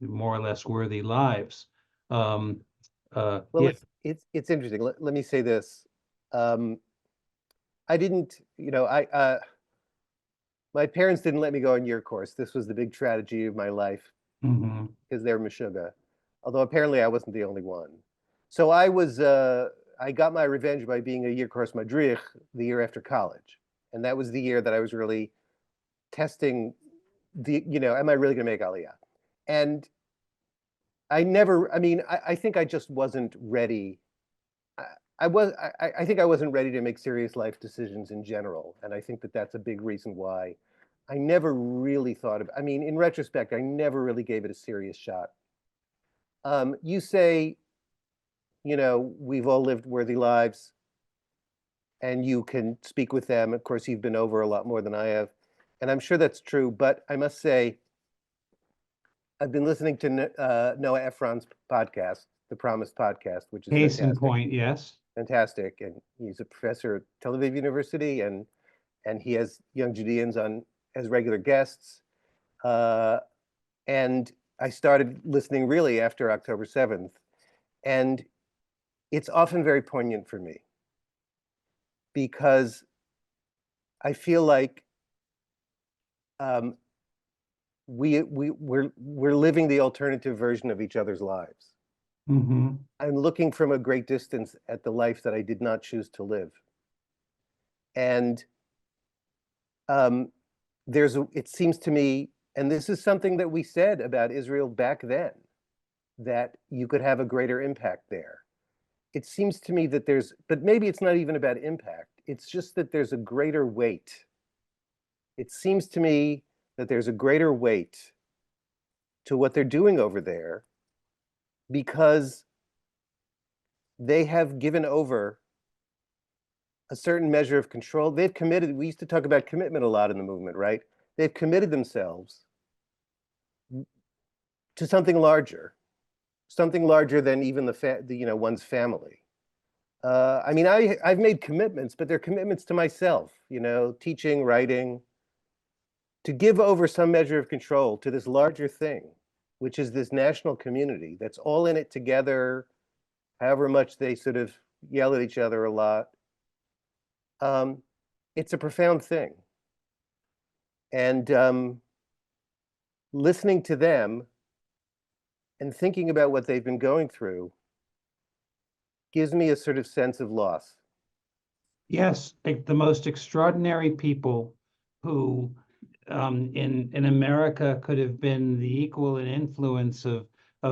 A: more or less worthy lives. Um,
B: Well,
A: yeah.
B: it's interesting. Let me say this. I didn't, my parents didn't let me go on your course. This was the big tragedy of my life
A: Hmm.
B: because they're Meshuggah. Although apparently I wasn't the only one. So I got my revenge by being a year course madrich the year after college. And that was the year that I was really testing am I really going to make Aliyah? And I think I just wasn't ready. I think I wasn't ready to make serious life decisions in general. And I think that that's a big reason why I never really thought of, in retrospect, I never really gave it a serious shot. You say, we've all lived worthy lives and you can speak with them. Of course, you've been over a lot more than I have. And I'm sure that's true, but I must say, I've been listening to Noah Ephron's podcast, the Promised Podcast, which is
A: Case in
B: fantastic.
A: point, yes.
B: Fantastic. And he's a professor at Tel Aviv University, and he has Young Judeans on as regular guests. And I started listening really after October 7th. And it's often very poignant for me because I feel like we're living the alternative version of each other's lives.
A: Hmm.
B: I'm looking from a great distance at the life that I did not choose to live. And it seems to me, and this is something that we said about Israel back then, that you could have a greater impact there. It seems to me that but maybe it's not even about impact. It's just that there's a greater weight. It seems to me that there's a greater weight to what they're doing over there because they have given over a certain measure of control. They've committed, we used to talk about commitment a lot in the movement, right? They've committed themselves to something larger than even one's family. I've made commitments, but they're commitments to myself, teaching, writing, to give over some measure of control to this larger thing, which is this national community that's all in it together, however much they sort of yell at each other a lot. It's a profound thing. And listening to them and thinking about what they've been going through gives me a sort of sense of loss.
A: Yes, like the most extraordinary people who in America could have been the equal in influence of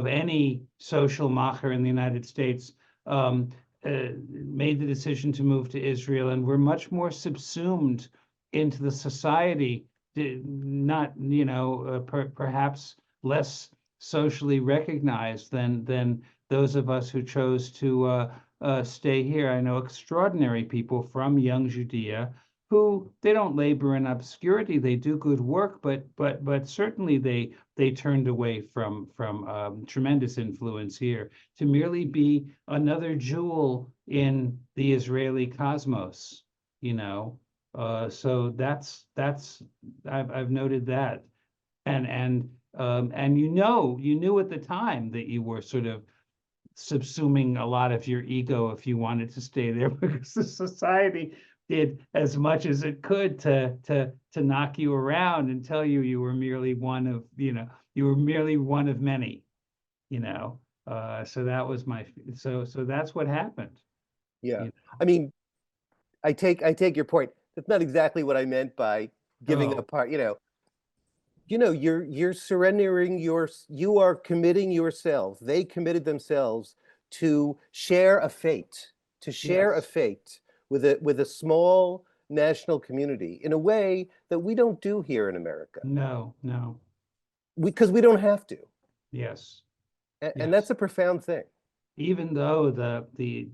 A: any social macher in the United States, made the decision to move to Israel and were much more subsumed into the society, not, perhaps less socially recognized than those of us who chose to stay here. I know extraordinary people from Young Judaea who they don't labor in obscurity. They do good work, but certainly they turned away from tremendous influence here to merely be another jewel in the Israeli cosmos. So that's I've noted that, and you knew at the time that you were sort of subsuming a lot of your ego if you wanted to stay there because the society did as much as it could to knock you around and tell you you were merely one of many. So that was so that's what happened.
B: Yeah.
A: you know?
B: I mean, I take your point. That's not exactly what I meant by giving
A: Oh,
B: apart, you're surrendering you are committing yourself. They committed themselves to share a fate,
A: yes.
B: with a small national community in a way that we don't do here in America.
A: No, no.
B: Because we don't have to.
A: Yes.
B: And
A: Yes.
B: that's a profound thing.
A: Even though the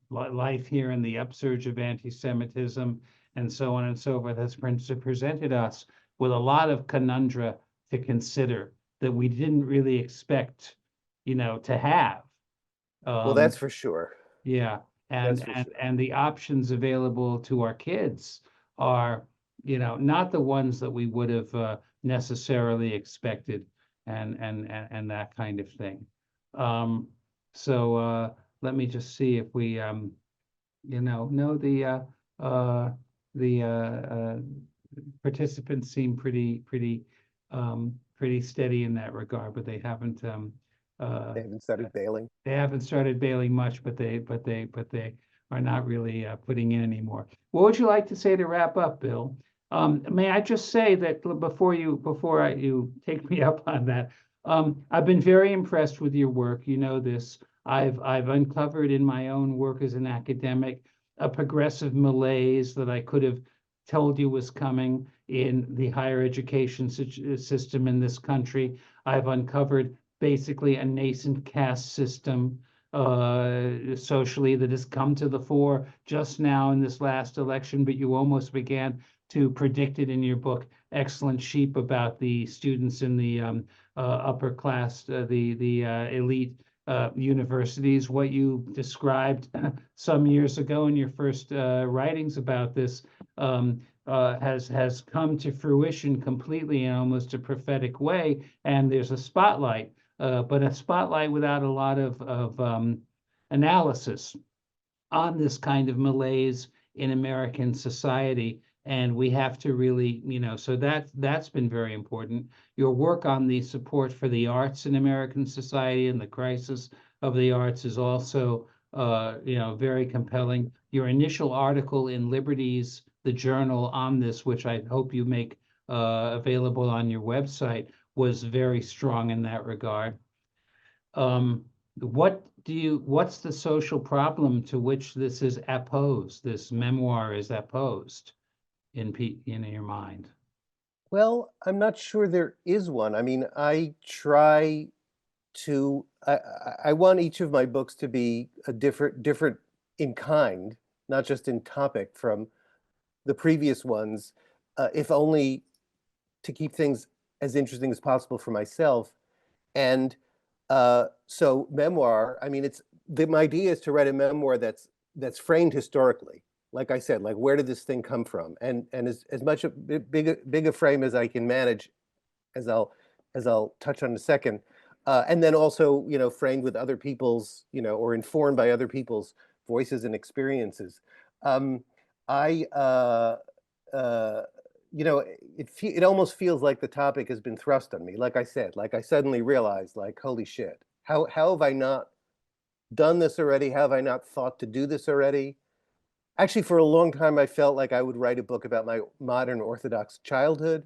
A: life here and the upsurge of anti-Semitism and so on and so forth has presented us with a lot of conundra to consider that we didn't really expect, to have.
B: Well, that's for sure.
A: Yeah,
B: That's for sure.
A: and the options available to our kids are, not the ones that we would have necessarily expected, and that kind of thing. So let me just see if we, no, the participants seem pretty steady in that regard, but they haven't
B: They haven't started bailing.
A: they haven't started bailing much, but they are not really putting in anymore. What would you like to say to wrap up, Bill? May I just say that before you take me up on that, I've been very impressed with your work. You know this. I've uncovered in my own work as an academic a progressive malaise that I could have told you was coming in the higher education system in this country. I've uncovered basically a nascent caste system socially that has come to the fore just now in this last election, but you almost began to predict it in your book, Excellent Sheep, about the students in the upper class, the elite universities. What you described some years ago in your first writings about this has come to fruition completely in almost a prophetic way, and there's a spotlight. But a spotlight without a lot of analysis on this kind of malaise in American society. And we have to really, so that's been very important. Your work on the support for the arts in American society and the crisis of the arts is also, very compelling. Your initial article in Liberties, the journal, on this, which I hope you make available on your website, was very strong in that regard. What's the social problem to which this is opposed, this memoir is opposed in your mind?
B: Well, I'm not sure there is one. I mean, I try to, I want each of my books to be a different in kind, not just in topic from the previous ones, if only to keep things as interesting as possible for myself. And so memoir, I mean, my idea is to write a memoir that's framed historically. Like I said, like, where did this thing come from? And as much a big a frame as I can manage, as I'll touch on in a second. And then also, framed with other people's, or informed by other people's voices and experiences. It almost feels like the topic has been thrust on me. Like I said, like I suddenly realized, like, holy shit, how have I not done this already? How have I not thought to do this already? Actually, for a long time, I felt like I would write a book about my modern Orthodox childhood.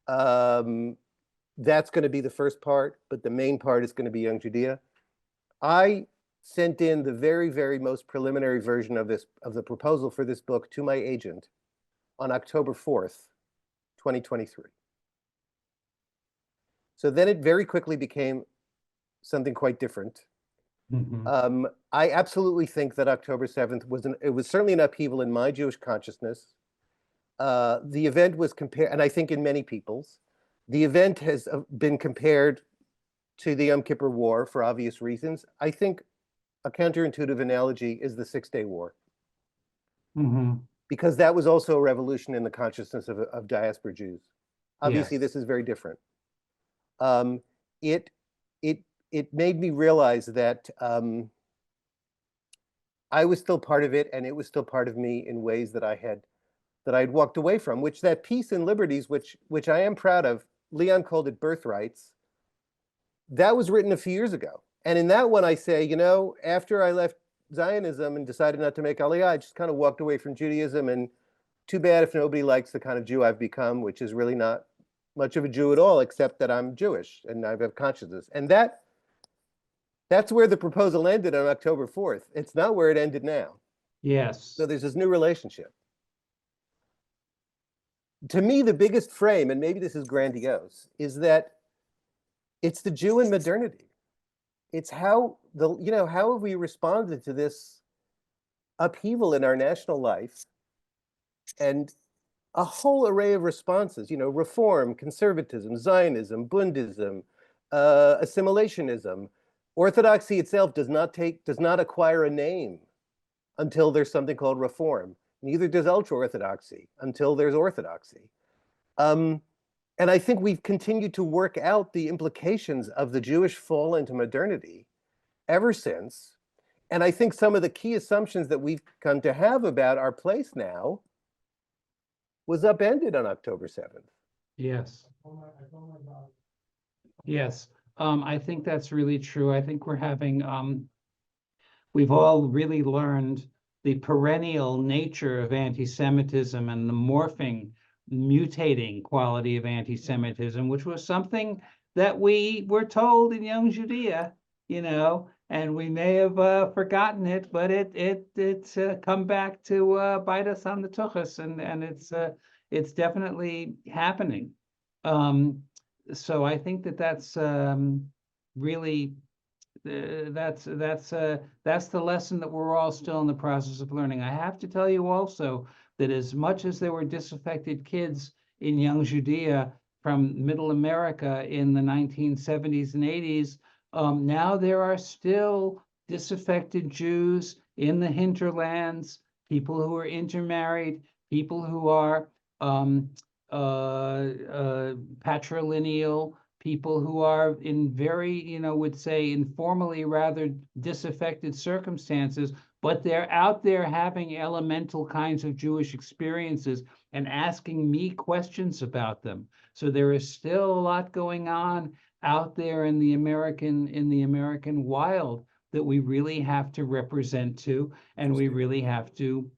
B: That's going to be the first part, but the main part is going to be Young Judaea. I sent in the very, very most preliminary version of the proposal for this book to my agent on October 4th, 2023. So then it very quickly became something quite different.
A: Mm-hmm.
B: I absolutely think that October 7th was certainly an upheaval in my Jewish consciousness. The event was compared, and I think in many people's, the event has been compared to the Yom Kippur War for obvious reasons. I think a counterintuitive analogy is the Six-Day War.
A: Mm-hmm.
B: Because that was also a revolution in the consciousness of diaspora Jews. Obviously,
A: Yes.
B: This is very different. It made me realize that I was still part of it, and it was still part of me in ways that I had walked away from. Which that piece in Liberties, which I am proud of, Leon called it Birthrights. That was written a few years ago, and in that one I say, after I left Zionism and decided not to make Aliyah, I just kind of walked away from Judaism, and too bad if nobody likes the kind of Jew I've become, which is really not much of a Jew at all, except that I'm Jewish and I have consciousness. And that's where the proposal ended on October 4th. It's not where it ended now.
A: Yes.
B: So there's this new relationship. to me, the biggest frame, and maybe this is grandiose, is that it's the Jew in modernity. It's how how have we responded to this upheaval in our national life, and a whole array of responses, reform, conservatism, Zionism, Bundism, assimilationism. Orthodoxy itself does not acquire a name until there's something called reform. Neither does ultra-Orthodoxy until there's orthodoxy. And I think we've continued to work out the implications of the Jewish fall into modernity ever since. And I think some of the key assumptions that we've come to have about our place now was upended on October 7th.
A: Yes. Yes. I think that's really true. I think we've all really learned the perennial nature of anti-Semitism and the morphing, mutating quality of anti-Semitism, which was something that we were told in Young Judaea, and we may have forgotten it, but it's come back to bite us on the tuchus, and it's definitely happening. So I think that's really that's the lesson that we're all still in the process of learning. I have to tell you also that as much as there were disaffected kids in Young Judaea from Middle America in the 1970s and 80s, now there are still disaffected Jews in the hinterlands, people who are intermarried, people who are patrilineal, people who are in very, would say informally rather disaffected circumstances, but they're out there having elemental kinds of Jewish experiences and asking me questions about them. So there is still a lot going on out there in the American wild that we really have to represent to, and we really have to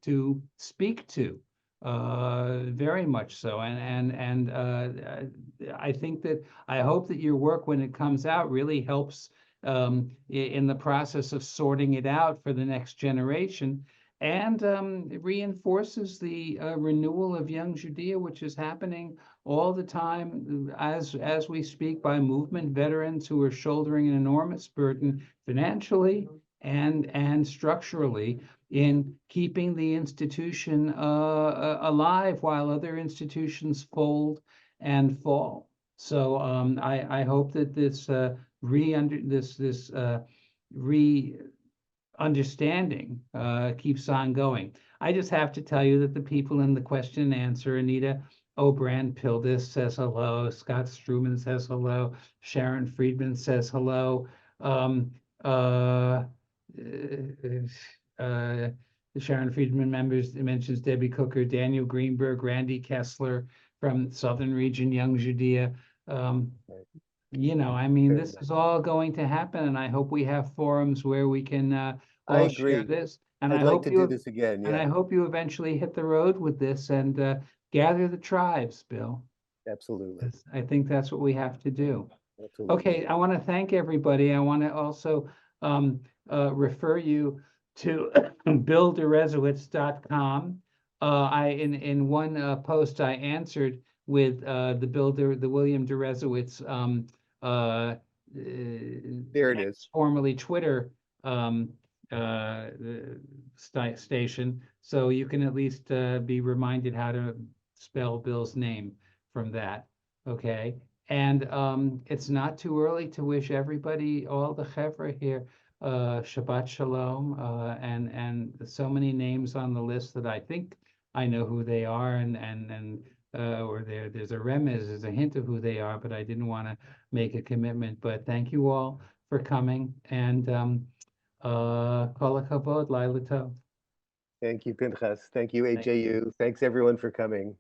A: speak to. Very much so, and I think that I hope that your work, when it comes out, really helps in the process of sorting it out for the next generation, and it reinforces the renewal of Young Judaea, which is happening all the time as we speak by movement veterans who are shouldering an enormous burden financially and structurally in keeping the institution alive while other institutions fold and fall. So I hope that this re-understanding keeps on going. I just have to tell you that the people in the question and answer, Anita O'Brien Pildis says hello, Scott Struman says hello, Sharon Friedman says hello. Sharon Friedman mentions Debbie Cooker, Daniel Greenberg, Randy Kessler from Southern Region, Young Judea. This is all going to happen, and I hope we have forums where we can all share this. And
B: I'd like to do this again.
A: And I hope you eventually hit the road with this and gather the tribes, Bill.
B: Absolutely.
A: I think that's what we have to do.
B: Absolutely.
A: Okay, I want to thank everybody. I want to also refer you to BillDeresiewicz.com. In one post I answered with the William Deresiewicz
B: there it is,
A: formerly Twitter station, so you can at least be reminded how to spell Bill's name from that. Okay, and it's not too early to wish everybody, all the chevra here, Shabbat Shalom, and so many names on the list that I think I know who they are, or there's a remez, there's a hint of who they are, but I didn't want to make a commitment. But thank you all for coming, and kol hakavod, Laila Tov.
B: Thank you, Pinchas. Thank you, AJU. Thanks everyone for coming.